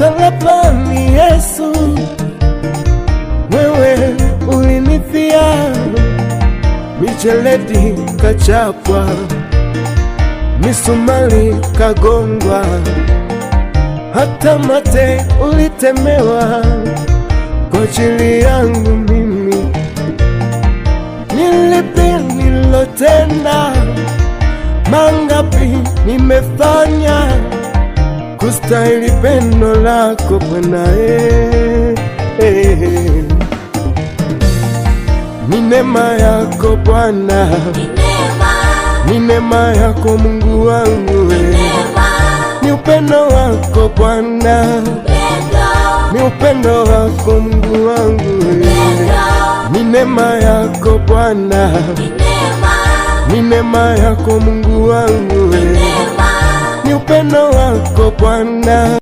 msalabani Yesu, wewe ulinifia, mijeledi kachapwa, misumali kagongwa, hata mate ulitemewa kwa ajili yangu mimi. Ni lipi nilotenda? Mangapi nimefanya kustahili pendo lako Bwana? Ni neema yako Bwana, ni neema yako Mungu wangu, ni upendo wako Bwana, ni upendo wako Mungu wangu, ni neema yako Bwana, ni neema yako Mungu wangu, ni upendo wako Bwana,